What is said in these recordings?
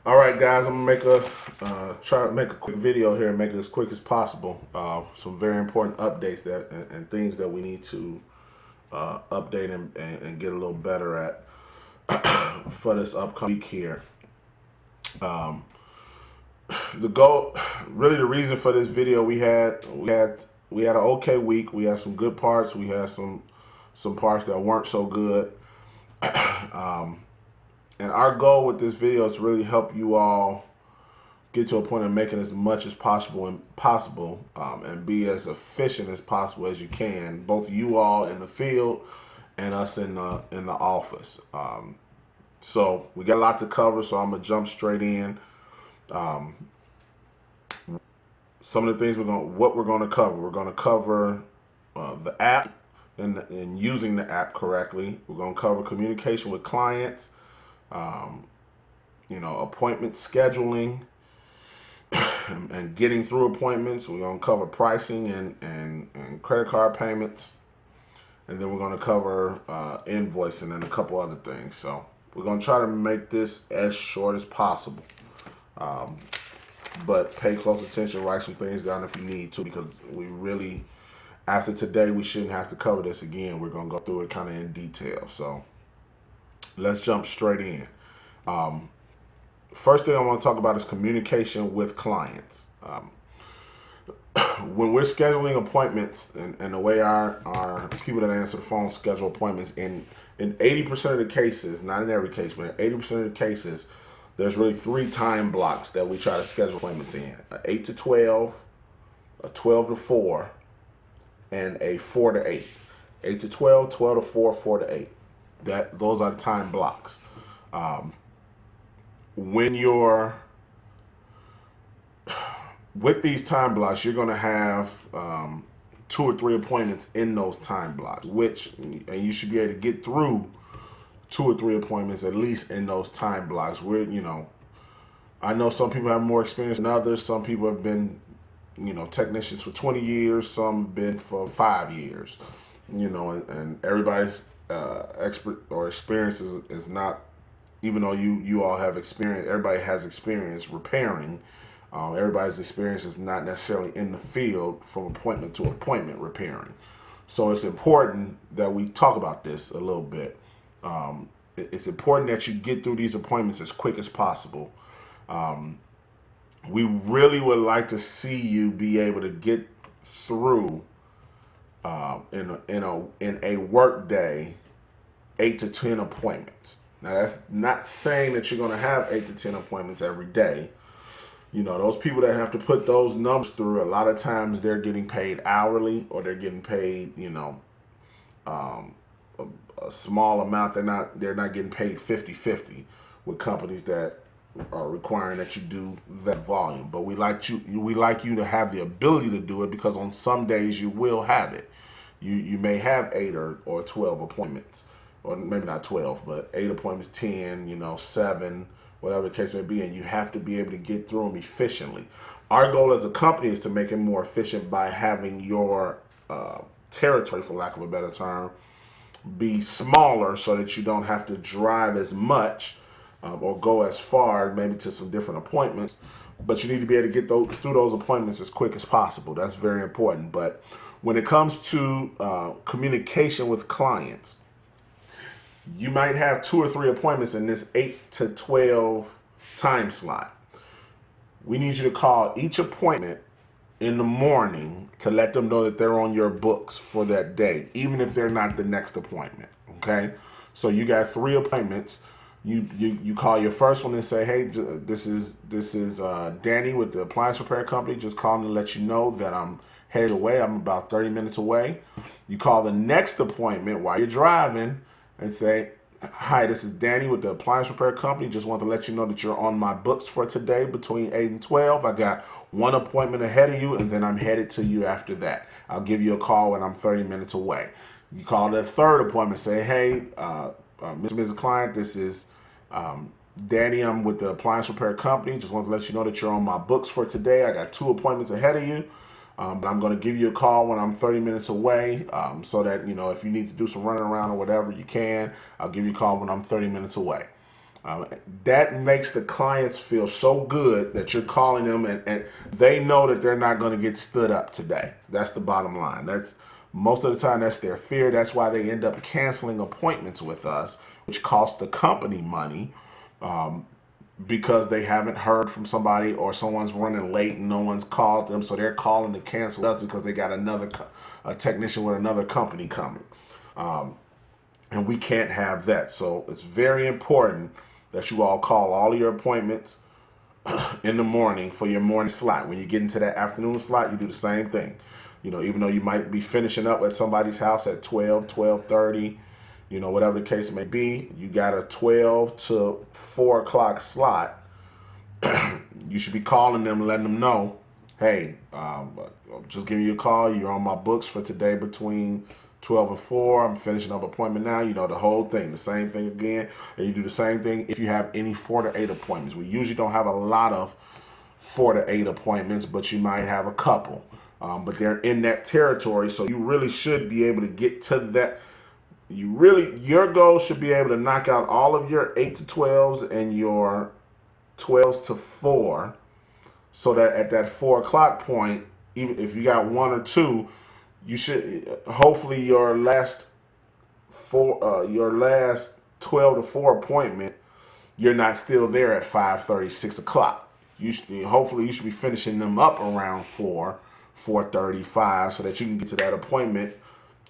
All right, guys, I'm gonna make a try to make a quick video here and make it as quick as possible. Some very important updates and things that we need to update and get a little better at for this upcoming week here. The goal, really, the reason for this video, we had an okay week. We had some good parts. We had some parts that weren't so good. And our goal with this video is to really help you all get to a point of making as much as possible and be as efficient as possible as you can, both you all in the field and us in the office. So we got a lot to cover, so I'm gonna jump straight in. Some of the things we're gonna cover. We're gonna cover the app and using the app correctly. We're gonna cover communication with clients, appointment scheduling, and getting through appointments. We're going to cover pricing and credit card payments. And then we're going to cover invoicing and a couple other things. So we're going to try to make this as short as possible. But pay close attention, write some things down if you need to, because we really, after today, we shouldn't have to cover this again. We're going to go through it kind of in detail. So let's jump straight in. First thing I want to talk about is communication with clients. When we're scheduling appointments, and the way our people that answer the phone schedule appointments, in 80% of the cases, not in every case, but in 80% of the cases, there's really 3 time blocks that we try to schedule appointments in: a 8 to 12, a 12 to 4, and a 4 to 8. 8 to 12, 12 to 4, 4 to 8. Those are the time blocks. When you're with these time blocks, you're going to have 2 or 3 appointments in those time blocks, and you should be able to get through 2 or 3 appointments at least in those time blocks. I know some people have more experience than others. Some people have been, technicians for 20 years. Some have been for 5 years. And everybody's expert or experience is not. Even though you all have experience, everybody has experience repairing. Everybody's experience is not necessarily in the field from appointment to appointment repairing. So it's important that we talk about this a little bit. It's important that you get through these appointments as quick as possible. We really would like to see you be able to get through in a work day 8 to 10 appointments. Now, that's not saying that you're going to have 8 to 10 appointments every day. Those people that have to put those numbers through, a lot of times they're getting paid hourly, or they're getting paid, a small amount. They're not getting paid 50-50 with companies that are requiring that you do that volume. But we like you to have the ability to do it, because on some days you will have it. You may have 8 or 12 appointments. Or maybe not 12, but 8 appointments, 10, 7, whatever the case may be, and you have to be able to get through them efficiently. Our goal as a company is to make it more efficient by having your territory, for lack of a better term, be smaller, so that you don't have to drive as much or go as far, maybe to some different appointments. But you need to be able to get through those appointments as quick as possible. That's very important. But when it comes to communication with clients, you might have 2 or 3 appointments in this 8 to 12 time slot. We need you to call each appointment in the morning to let them know that they're on your books for that day, even if they're not the next appointment. Okay? So you got 3 appointments. You call your first one and say, "Hey, this is Danny with the appliance repair company. Just calling to let you know that I'm headed away. I'm about 30 minutes away." You call the next appointment while you're driving and say, "Hi, this is Danny with the appliance repair company. Just want to let you know that you're on my books for today between 8 and 12. I got 1 appointment ahead of you, and then I'm headed to you after that. I'll give you a call when I'm 30 minutes away." You call that third appointment, say, "Hey, Mrs. Client, this is Danny. I'm with the appliance repair company. Just want to let you know that you're on my books for today. I got 2 appointments ahead of you. But I'm going to give you a call when I'm 30 minutes away, so that, if you need to do some running around or whatever, you can. I'll give you a call when I'm 30 minutes away." That makes the clients feel so good that you're calling them, and they know that they're not going to get stood up today. That's the bottom line. That's most of the time that's their fear. That's why they end up canceling appointments with us, which costs the company money, because they haven't heard from somebody, or someone's running late and no one's called them, so they're calling to cancel us because they got a technician with another company coming. And we can't have that. So it's very important that you all call all of your appointments in the morning for your morning slot. When you get into that afternoon slot, you do the same thing. Even though you might be finishing up at somebody's house at 12, 12:30, whatever the case may be, you got a 12 to 4 o'clock slot. You should be calling them and letting them know, hey, I'm just giving you a call. You're on my books for today between 12 and 4. I'm finishing up appointment now. The whole thing, the same thing again. And you do the same thing if you have any 4 to 8 appointments. We usually don't have a lot of 4 to 8 appointments, but you might have a couple. But they're in that territory, so you really should be able to get to that. Your goal should be able to knock out all of your 8 to 12s and your 12s to 4, so that at that 4 o'clock point, even if you got 1 or 2, you should hopefully your last 12 to 4 appointment, you're not still there at 5:30, 6 o'clock. Hopefully you should be finishing them up around 4:35, so that you can get to that appointment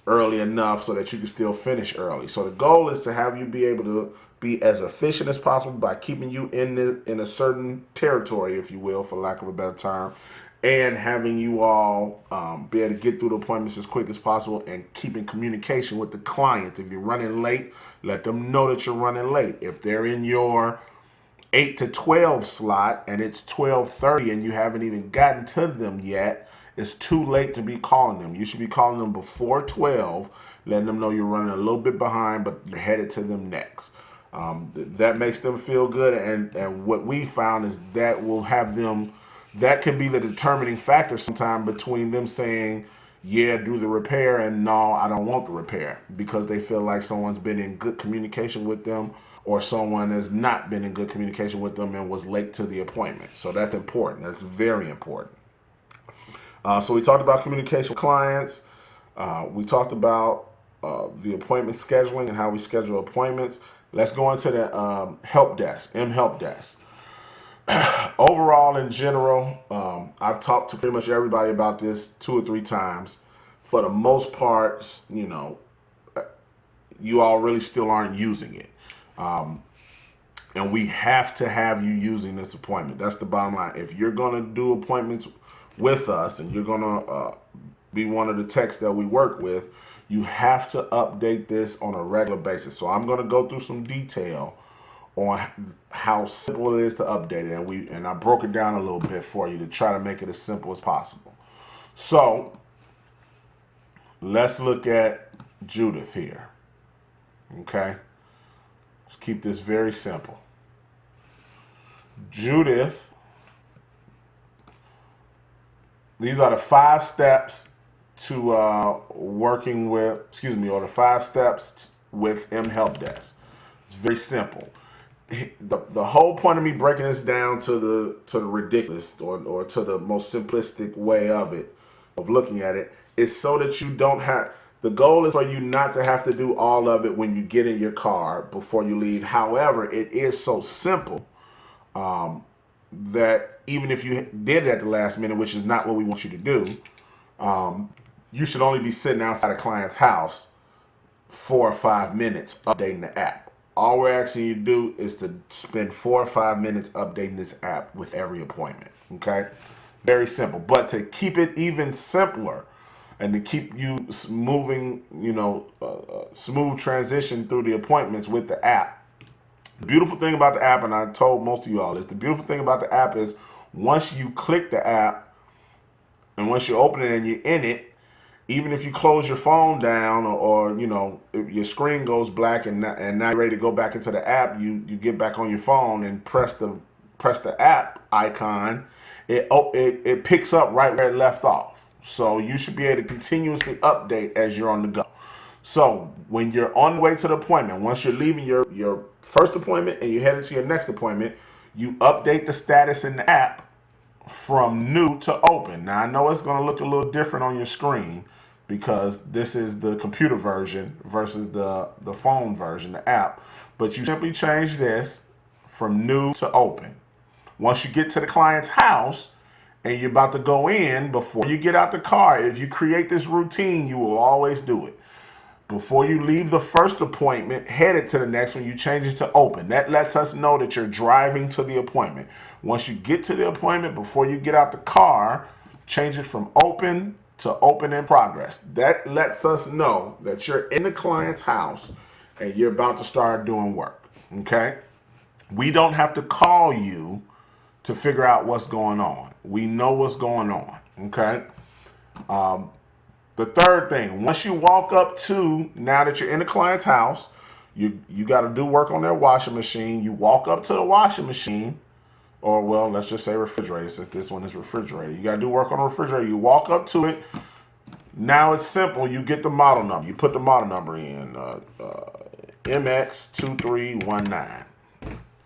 early enough so that you can still finish early. So the goal is to have you be able to be as efficient as possible by keeping you in a certain territory, if you will, for lack of a better term, and having you all be able to get through the appointments as quick as possible, and keeping communication with the client. If you're running late, let them know that you're running late. If they're in your 8 to 12 slot and it's 12:30 and you haven't even gotten to them yet, it's too late to be calling them. You should be calling them before 12, letting them know you're running a little bit behind, but you're headed to them next. That makes them feel good, and what we found is that will have them, that can be the determining factor sometime between them saying, yeah, do the repair, and no, I don't want the repair, because they feel like someone's been in good communication with them, or someone has not been in good communication with them and was late to the appointment. So that's important. That's very important. So we talked about communication with clients. We talked about the appointment scheduling and how we schedule appointments. Let's go into the help desk, help desk. Overall, in general, I've talked to pretty much everybody about this 2 or 3 times. For the most part, you all really still aren't using it. And we have to have you using this appointment. That's the bottom line. If you're going to do appointments with us and you're going to be one of the techs that we work with, you have to update this on a regular basis. So I'm going to go through some detail on how simple it is to update it, and I broke it down a little bit for you to try to make it as simple as possible. So let's look at Judith here. Okay, let's keep this very simple. Judith, these are the 5 steps to working with, or the 5 steps with Help Desk. It's very simple. The whole point of me breaking this down to the ridiculous or to the most simplistic way of looking at it, is so that you don't have, the goal is for you not to have to do all of it when you get in your car before you leave. However, it is so simple that even if you did it at the last minute, which is not what we want you to do, you should only be sitting outside a client's house 4 or 5 minutes updating the app. All we're asking you to do is to spend 4 or 5 minutes updating this app with every appointment. Okay? Very simple. But to keep it even simpler and to keep you moving, smooth transition through the appointments with the app, the beautiful thing about the app, and I told most of you all this, the beautiful thing about the app is once you click the app and once you open it and you're in it, even if you close your phone down or your screen goes black and now you're ready to go back into the app, you get back on your phone and press the app icon, it picks up right where it left off. So you should be able to continuously update as you're on the go. So when you're on the way to the appointment, once you're leaving your first appointment and you headed to your next appointment, you update the status in the app from new to open. Now I know it's going to look a little different on your screen because this is the computer version versus the phone version, the app. But you simply change this from new to open. Once you get to the client's house and you're about to go in, before you get out the car, if you create this routine, you will always do it. Before you leave the first appointment, headed to the next one, you change it to open. That lets us know that you're driving to the appointment. Once you get to the appointment, before you get out the car, change it from open to open in progress. That lets us know that you're in the client's house and you're about to start doing work, okay? We don't have to call you to figure out what's going on. We know what's going on, okay? The third thing, once you walk up to, now that you're in the client's house, you got to do work on their washing machine. You walk up to the washing machine, or well, let's just say refrigerator, since this one is refrigerator. You got to do work on the refrigerator. You walk up to it. Now it's simple. You get the model number. You put the model number in, MX2319.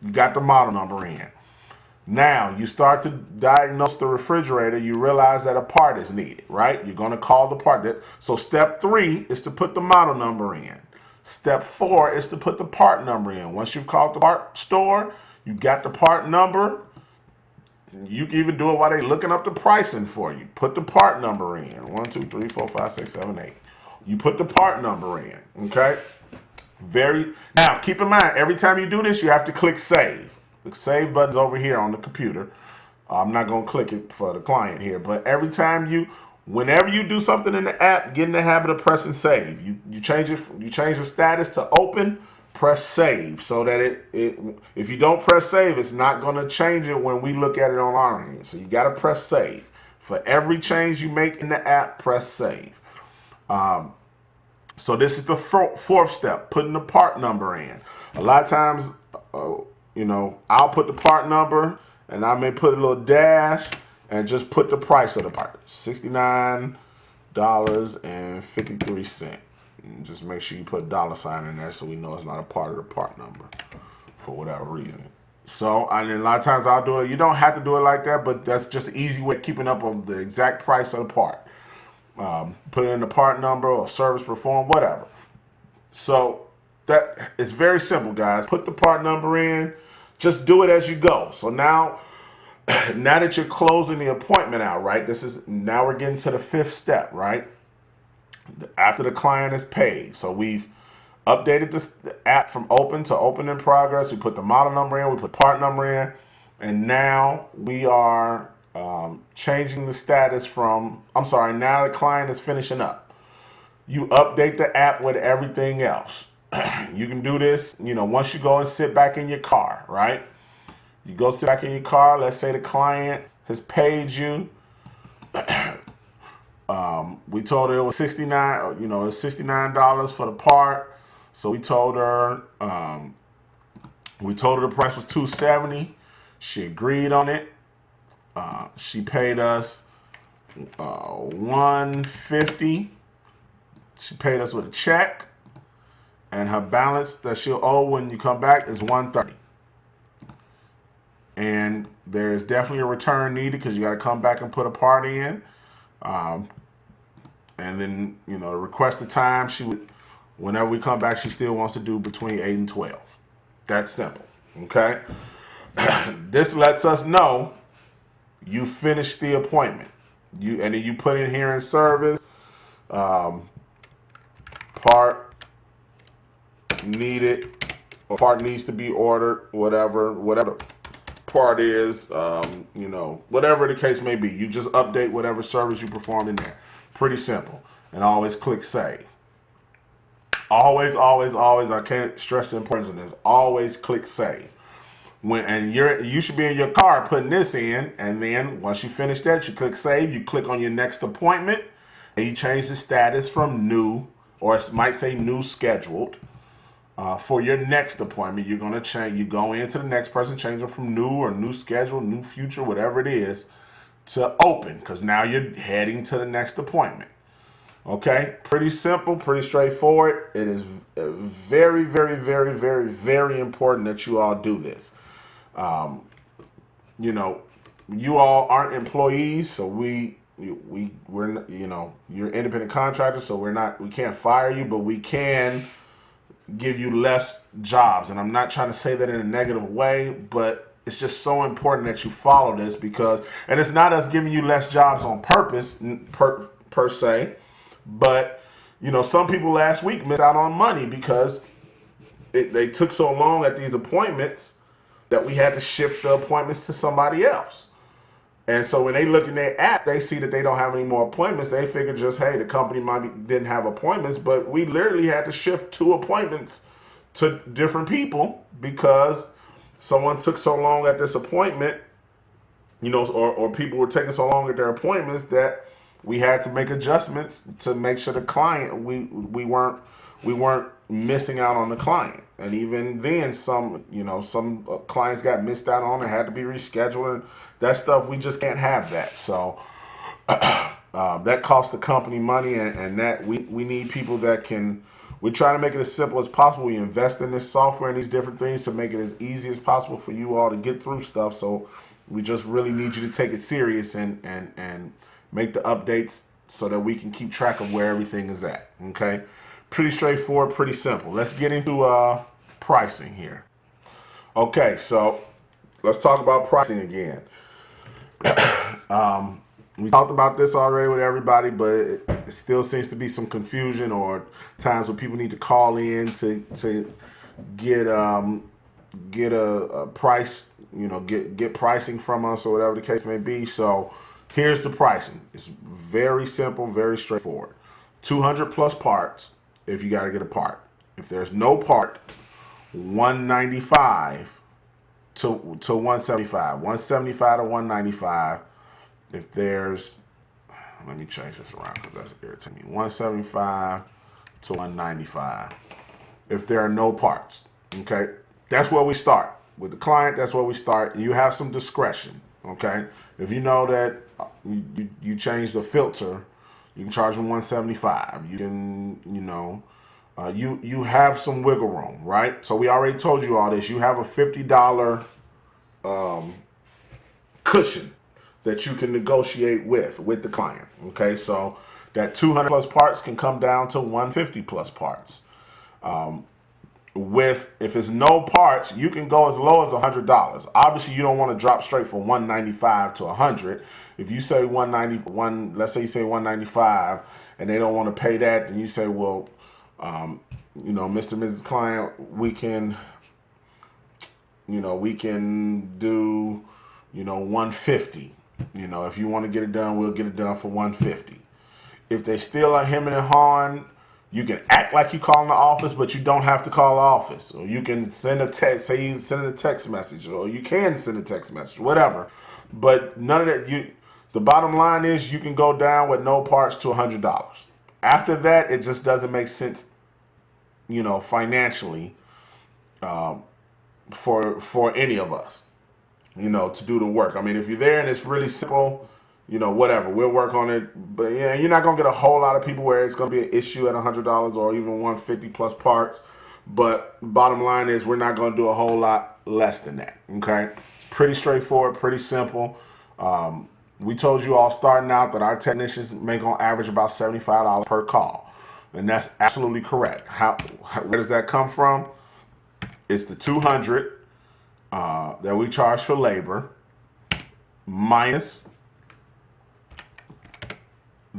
You got the model number in. Now you start to diagnose the refrigerator. You realize that a part is needed, right? You're going to call the part. So step 3 is to put the model number in. Step 4 is to put the part number in. Once you've called the part store, you got the part number. You can even do it while they're looking up the pricing for you. Put the part number in. 1, 2, 3, 4, 5, 6, 7, 8. You put the part number in, okay? Now, keep in mind, every time you do this, you have to click save. The save button's over here on the computer. I'm not going to click it for the client here, but whenever you do something in the app, get in the habit of pressing save. You change the status to open, press save, so that if you don't press save, it's not going to change it when we look at it on our end. So you got to press save. For every change you make in the app, press save. So this is the fourth step, putting the part number in. A lot of times, I'll put the part number and I may put a little dash and just put the price of the part, $69.53. And just make sure you put a $sign in there so we know it's not a part of the part number for whatever reason. So, and then a lot of times I'll do it. You don't have to do it like that, but that's just an easy way of keeping up on the exact price of the part. Put in the part number or service performed, whatever. So that it's very simple, guys. Put the part number in. Just do it as you go. So now that you're closing the appointment out, right? Now we're getting to the 5th step, right? After the client is paid. So we've updated the app from open to open in progress. We put the model number in. We put part number in. And now we are changing the status now the client is finishing up. You update the app with everything else. You can do this, once you go and sit back in your car, right? You go sit back in your car. Let's say the client has paid you. We told her it was $69 for the part. So we told her the price was $270. She agreed on it. She paid us $150. She paid us with a check, and her balance that she'll owe when you come back is $130. And there is definitely a return needed because you got to come back and put a part in. And then the requested time, whenever we come back, she still wants to do between 8 and 12. That's simple. Okay. This lets us know you finished the appointment. And then you put in here in service, part needed, or part needs to be ordered, whatever part is, whatever the case may be. You just update whatever service you performed in there. Pretty simple. And always click save. Always, always, always, I can't stress the importance of this. Always click save. You should be in your car putting this in, and then once you finish that, you click save, you click on your next appointment, and you change the status from new, or it might say new scheduled. For your next appointment, you're going to change. You go into the next person, change them from new or new schedule, new future, whatever it is, to open, because now you're heading to the next appointment. Okay, pretty simple, pretty straightforward. It is very, very, very, very, very important that you all do this. You know, you all aren't employees, so we're you're independent contractors, so we can't fire you, but we can give you less jobs. And I'm not trying to say that in a negative way, but it's just so important that you follow this because, and it's not us giving you less jobs on purpose per se, but some people last week missed out on money because they took so long at these appointments that we had to shift the appointments to somebody else. And so when they look in their app, they see that they don't have any more appointments. They figure just, hey, the company didn't have appointments, but we literally had to shift 2 appointments to different people because someone took so long at this appointment, or people were taking so long at their appointments that we had to make adjustments to make sure the client we weren't missing out on the client. And even then, some clients got missed out on and had to be rescheduled. And that stuff, we just can't have that. So that costs the company money, and that we need people that can. We try to make it as simple as possible. We invest in this software and these different things to make it as easy as possible for you all to get through stuff. So we just really need you to take it serious and make the updates so that we can keep track of where everything is at. Okay, pretty straightforward, pretty simple. Let's get into pricing here. Okay, so let's talk about pricing again. We talked about this already with everybody, but it still seems to be some confusion or times when people need to call in to get a price, get pricing from us or whatever the case may be. So here's the pricing. It's very simple, very straightforward. 200 plus parts if you got to get a part. If there's no part, 195 to 175. 175 to 195. If there's, let me change this around because that's irritating me. 175 to 195. If there are no parts, okay? That's where we start. With the client, that's where we start. You have some discretion, okay? If you know that you change the filter, you can charge them 175. You can, you have some wiggle room, right? So we already told you all this. You have a $50 cushion that you can negotiate with the client. Okay, so that 200 plus parts can come down to 150 plus parts. If it's no parts, you can go as low as $100. Obviously, you don't want to drop straight from 195 to 100. If you say 191, let's say you say 195, and they don't want to pay that, then you say, well, Mr. and Mrs. Client, we can do, 150. If you want to get it done, we'll get it done for 150. If they still are hemming and hawing, you can act like you calling the office, but you don't have to call the office. Or you can send a text, say you send a text message, or you can send a text message, whatever. But none of that. The bottom line is you can go down with no parts to $100. After that, it just doesn't make sense, financially, for any of us. To do the work. I mean, if you're there and it's really simple, whatever, we'll work on it. But yeah, you're not going to get a whole lot of people where it's going to be an issue at $100 or even 150 plus parts. But bottom line is we're not going to do a whole lot less than that. Okay. Pretty straightforward, pretty simple. We told you all starting out that our technicians make on average about $75 per call. And that's absolutely correct. Where does that come from? It's the 200 that we charge for labor minus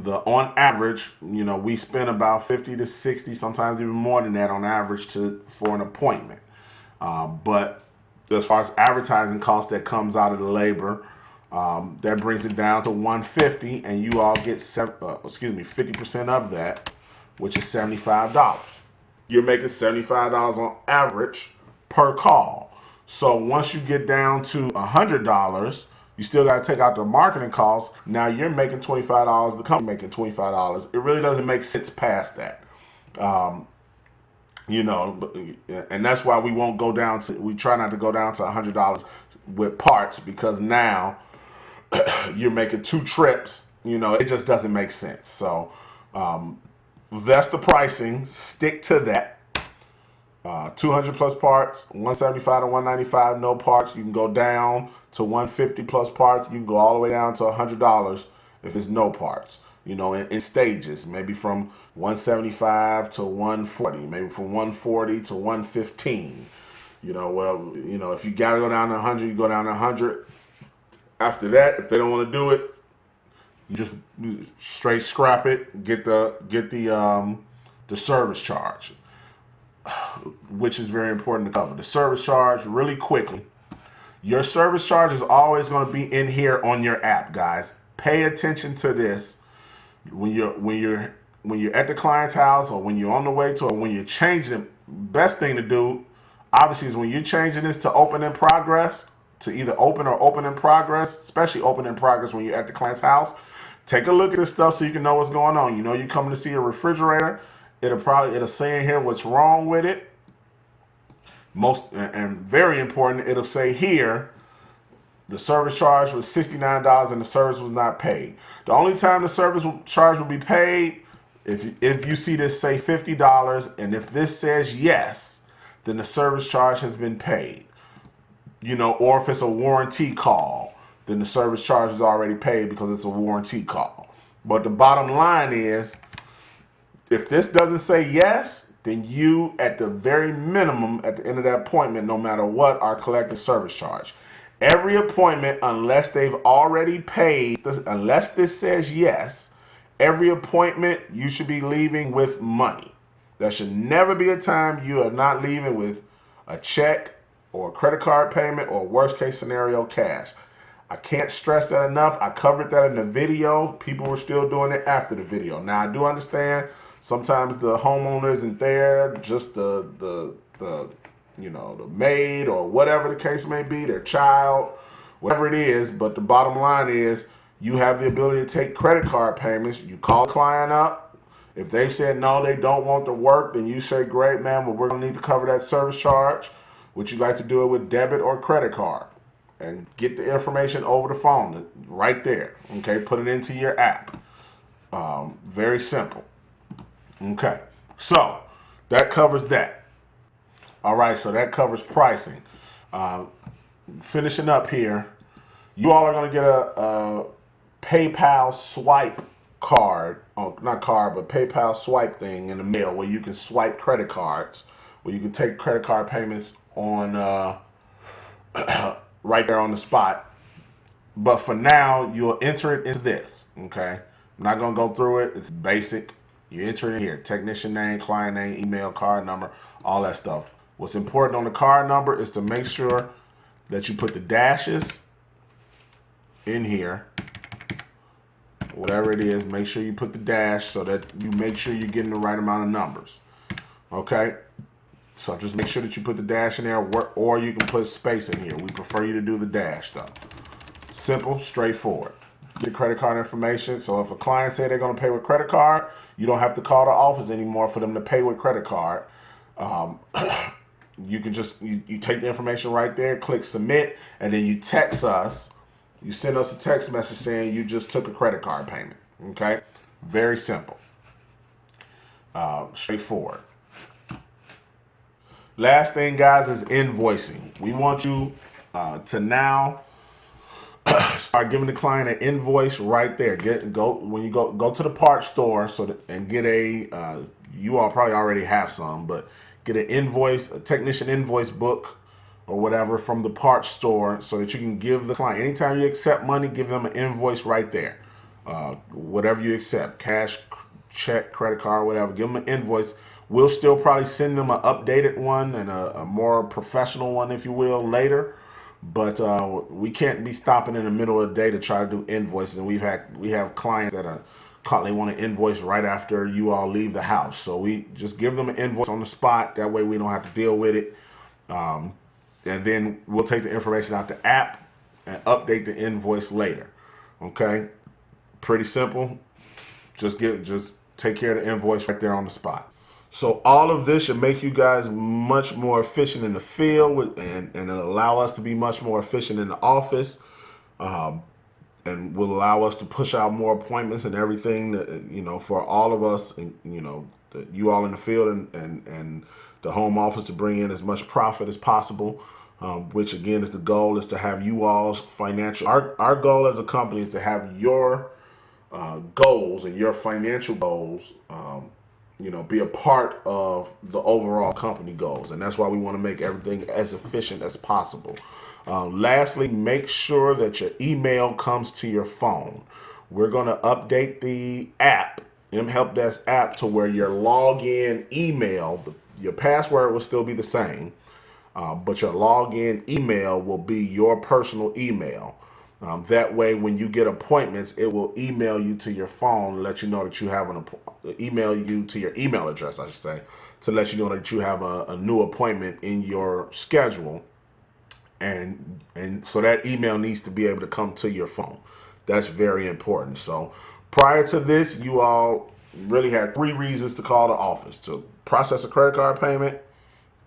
on average, we spend about 50 to 60, sometimes even more than that on average for an appointment. But as far as advertising cost that comes out of the labor, that brings it down to 150, and you all get 50% of that, which is $75. You're making $75 on average per call. So once you get down to $100, you still got to take out the marketing costs. Now you're making $25. The company making $25. It really doesn't make sense past that. And that's why we won't go down to. We try not to go down to $100 with parts because now you're making 2 trips. It just doesn't make sense. So That's the pricing. Stick to that. 200 plus parts, 175 to 195, no parts. You can go down to 150 plus parts. You can go all the way down to $100 if it's no parts. You know, in stages, maybe from 175 to 140, maybe from 140 to 115. You know, well, you know, if you got to go down to 100, you go down to 100. After that, if they don't want to do it, you just straight scrap it. Get the service charge, which is very important to cover. The service charge, really quickly. Your service charge is always going to be in here on your app, guys. Pay attention to this when you're at the client's house, or when you're on the way to, or when you're changing it. Best thing to do, obviously, is when you're changing this to open in progress, to either open or open in progress, especially open in progress when you're at the client's house. Take a look at this stuff so you can know what's going on. You know, you coming to see a refrigerator, it'll say in here what's wrong with it. Most, and very important, it'll say here the service charge was $69 and the service was not paid. The only time the service charge will be paid if you see this say $50, and if this says yes, then the service charge has been paid. You know, or if it's a warranty call, then the service charge is already paid because it's a warranty call. But the bottom line is, if this doesn't say yes, then you, at the very minimum, at the end of that appointment, no matter what, are collecting service charge. Every appointment, unless they've already paid, unless this says yes, every appointment you should be leaving with money. There should never be a time you are not leaving with a check or a credit card payment, or worst case scenario, cash. I can't stress that enough. I covered that in the video. People were still doing it after the video. Now, I do understand sometimes the homeowner isn't there, just the you know, the maid or whatever the case may be, their child, whatever it is. But the bottom line is, you have the ability to take credit card payments. You call the client up. If they said no, they don't want the work, then you say, great, man, well, we're going to need to cover that service charge. Would you like to do it with debit or credit card? And get the information over the phone right there. Okay, put it into your app. Very simple. Okay, so that covers that. All right, so that covers pricing. Finishing up here, you all are going to get a PayPal swipe card, not card, but PayPal swipe thing in the mail, where you can swipe credit cards, where you can take credit card payments on right there on the spot. But for now, you'll enter it into this, okay? I'm not going to go through it. It's basic. You enter it here: technician name, client name, email, card number, all that stuff. What's important on the card number is to make sure that you put the dashes in here. Whatever it is, make sure you put the dash so that you make sure you're getting the right amount of numbers. Okay? So just make sure that you put the dash in there, or you can put space in here. We prefer you to do the dash though. Simple, straightforward. Get the credit card information. So if a client say they're going to pay with credit card, you don't have to call the office anymore for them to pay with credit card. You can just, you take the information right there, click submit, and then you text us. You send us a text message saying you just took a credit card payment. Okay? Very simple. Straightforward. Last thing, guys, is invoicing. We want you to now start giving the client an invoice right there. When you go to the parts store and get a you all probably already have some, but get an invoice, a technician invoice book or whatever from the parts store, so that you can give the client, anytime you accept money, give them an invoice right there. Whatever you accept, cash, check, credit card, whatever, give them an invoice. We'll still probably send them an updated one and a more professional one, if you will, later. But we can't be stopping in the middle of the day to try to do invoices. And we have clients that they want to invoice right after you all leave the house. So we just give them an invoice on the spot. That way we don't have to deal with it. And then we'll take the information out the app and update the invoice later. Okay? Pretty simple. Just take care of the invoice right there on the spot. So all of this should make you guys much more efficient in the field, and it'll allow us to be much more efficient in the office. and will allow us to push out more appointments and everything that, for all of us, and you all in the field, and the home office, to bring in as much profit as possible, which again is the goal, is to have you all's financial, our goal as a company is to have your goals and your financial goals, be a part of the overall company goals. And that's why we want to make everything as efficient as possible. Lastly, make sure that your email comes to your phone. We're going to update the app, mHelp Desk app, to where your login email, your password will still be the same, but your login email will be your personal email. That way, when you get appointments, it will email you to your phone, let you know that you have email you to your email address, I should say, to let you know that you have a new appointment in your schedule. And so that email needs to be able to come to your phone. That's very important. So prior to this, you all really had 3 reasons to call the office: to process a credit card payment,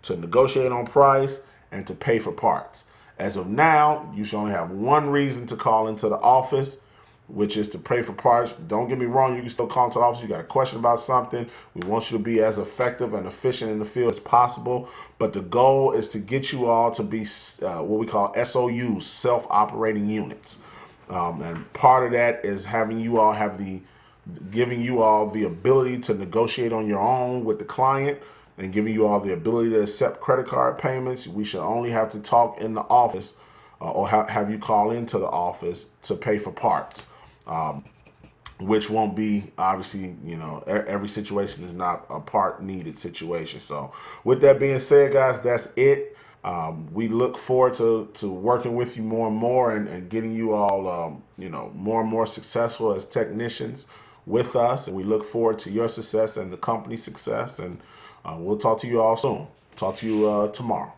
to negotiate on price, and to pay for parts. As of now, you should only have 1 reason to call into the office, which is to pay for parts. Don't get me wrong, you can still call into the office. You got a question about something. We want you to be as effective and efficient in the field as possible. But the goal is to get you all to be what we call SOUs, self-operating units. And part of that is having you all giving you all the ability to negotiate on your own with the client, and giving you all the ability to accept credit card payments. We should only have to talk in the office, or have you call into the office to pay for parts, which won't be, obviously, every situation is not a part needed situation. So with that being said, guys, that's it. We look forward to working with you more and more, and getting you all, more and more successful as technicians with us. And we look forward to your success and the company's success. And we'll talk to you all soon. Talk to you tomorrow.